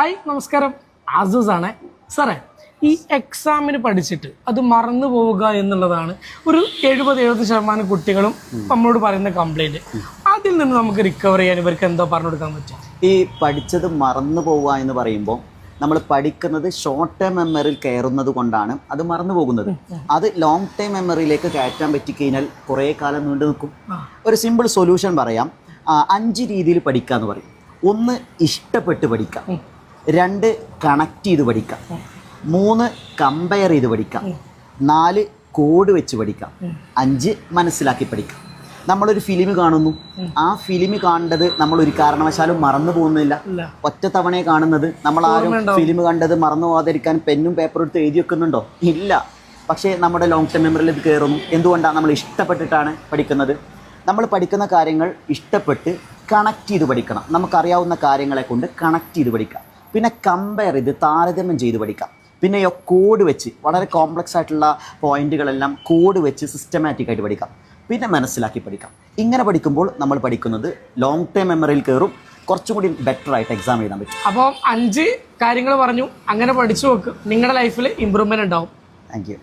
Hi നമസ്കാരം, Asus ആണ് സാറേ. ഈ എക്സാമിന് പഠിച്ചിട്ട് അത് മറന്നു പോവുക എന്നുള്ളതാണ് ഒരു 70-70% കുട്ടികളും നമ്മളോട് പറയുന്ന കംപ്ലൈൻറ്റ്. അതിൽ നിന്ന് നമുക്ക് റിക്കവർ ചെയ്യാൻ ഇവർക്ക് എന്തോ പറഞ്ഞു കൊടുക്കാൻ പറ്റും? ഈ പഠിച്ചത് മറന്നു പോവുക എന്ന് പറയുമ്പോൾ നമ്മൾ പഠിക്കുന്നത് ഷോർട്ട് ടേം മെമ്മറിയിൽ കയറുന്നത് കൊണ്ടാണ് അത് മറന്നു പോകുന്നത്. അത് ലോങ് ടൈം മെമ്മറിയിലേക്ക് കയറ്റാൻ പറ്റിക്കഴിഞ്ഞാൽ കുറേ കാലം നീണ്ടു നിൽക്കും. ഒരു സിമ്പിൾ സൊല്യൂഷൻ പറയാം. 5 രീതിയിൽ പഠിക്കുക എന്ന് പറയും. 1 ഇഷ്ടപ്പെട്ട് പഠിക്കാം, 2 കണക്ട് ചെയ്ത് പഠിക്കാം, 3 കമ്പയർ ചെയ്ത് പഠിക്കാം, 4 കോഡ് വെച്ച് പഠിക്കാം, 5 മനസ്സിലാക്കി പഠിക്കാം. നമ്മളൊരു ഫിലിം കാണുന്നു, ആ ഫിലിം കാണേണ്ടത് നമ്മൾ ഒരു കാരണവശാലും മറന്നു പോകുന്നില്ല. ഒറ്റ തവണയെ കാണുന്നത്. നമ്മൾ ആരും ഫിലിം കണ്ടത് മറന്നു പോകാതിരിക്കാൻ പെന്നും പേപ്പറും എടുത്ത് എഴുതി വെക്കുന്നുണ്ടോ? ഇല്ല. പക്ഷേ നമ്മുടെ ലോങ് ടൈം മെമ്മറിയിൽ ഇത് കയറുന്നു. എന്തുകൊണ്ടാണ്? നമ്മൾ ഇഷ്ടപ്പെട്ടിട്ടാണ് പഠിക്കുന്നത്. നമ്മൾ പഠിക്കുന്ന കാര്യങ്ങൾ ഇഷ്ടപ്പെട്ട് കണക്ട് ചെയ്ത് പഠിക്കണം. നമുക്കറിയാവുന്ന കാര്യങ്ങളെ കൊണ്ട് കണക്ട് ചെയ്ത് പഠിക്കാം. പിന്നെ കമ്പയർ ചെയ്ത് താരതമ്യം ചെയ്ത് പഠിക്കാം. പിന്നെ കോഡ് വെച്ച് വളരെ കോംപ്ലക്സ് ആയിട്ടുള്ള പോയിന്റുകളെല്ലാം കോഡ് വെച്ച് സിസ്റ്റമാറ്റിക് ആയിട്ട് പഠിക്കാം. പിന്നെ മനസ്സിലാക്കി പഠിക്കാം. ഇങ്ങനെ പഠിക്കുമ്പോൾ നമ്മൾ പഠിക്കുന്നത് ലോങ് ടൈം മെമ്മറിയിൽ കയറും. കുറച്ചും കൂടി ബെറ്റർ ആയിട്ട് എക്സാം എഴുതാൻ പറ്റും. അപ്പോൾ 5 കാര്യങ്ങൾ പറഞ്ഞു, അങ്ങനെ പഠിച്ചു നോക്ക്. നിങ്ങളുടെ ലൈഫിൽ ഇമ്പ്രൂവ്മെന്റ് ഉണ്ടാവും. Thank you.